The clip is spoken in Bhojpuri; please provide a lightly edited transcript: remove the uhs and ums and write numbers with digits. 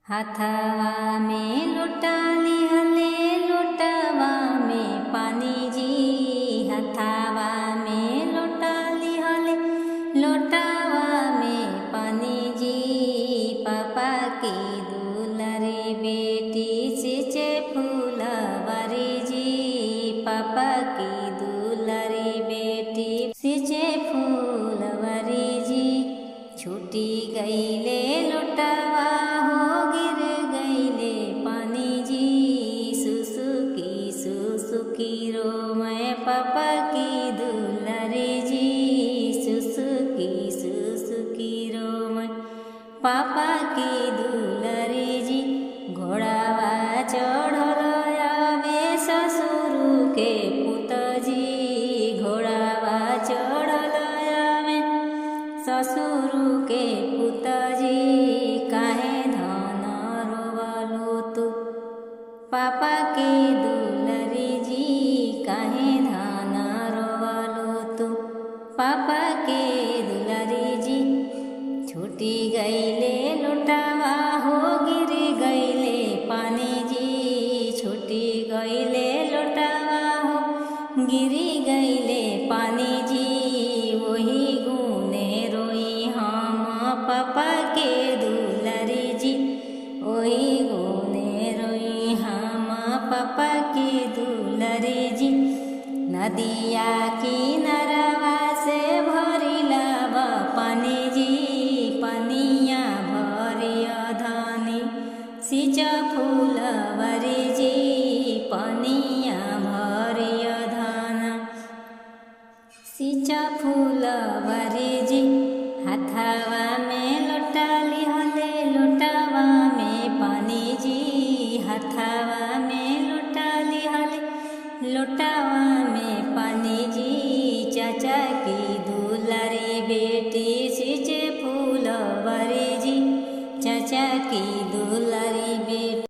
हाथवा में लोटा लिहले लोटवा में पानी जी। हाथवा में लोटा लिहले लोटवा में पानी जी। पापा की दुलारी बेटी सींचे फूलवारी जी। पापा की दुलारी बेटी सींचे फूलवारी जी। छूटी गईले लोटवा हो गिर गईले पानी जी। सुसुकी रो मैं पापा की दुलारी जी। सुसुकी रो मैं पापा की दुलारी जी। घोड़ावा चढ़ल आवे ससुर के पुत जी। घोड़ावा चढ़ल आवे ससुर के पुत जी। काहे धन रोवलो तू पापा के दुलारी जी। काहे धन रोवलो तू पापा के दुलारी जी। छूटी गईले लोटवा हो गिर गईले पानी जी। छूटी गईले लोटवा हो गिरी गईले पानी जी। वही गुने रोई हम पापा के दुलारी जी। वही गुने रोई हम पापा के दुलारी जी। नदिया किनारवा से भरिला पानी जी। पनिया भरिया धानी सींच फूलवारी जी। पनिया भरिया धाना सींच फूलवारी जी। हाथवा में लोटा लिहले लोटवा में पानी जी। हाथवा में लोटा लिहले लोटवा में पानी जी। चाचा की दुलारी बेटी सींचे फूलवारी जी। चाचा की दुलारी बेटी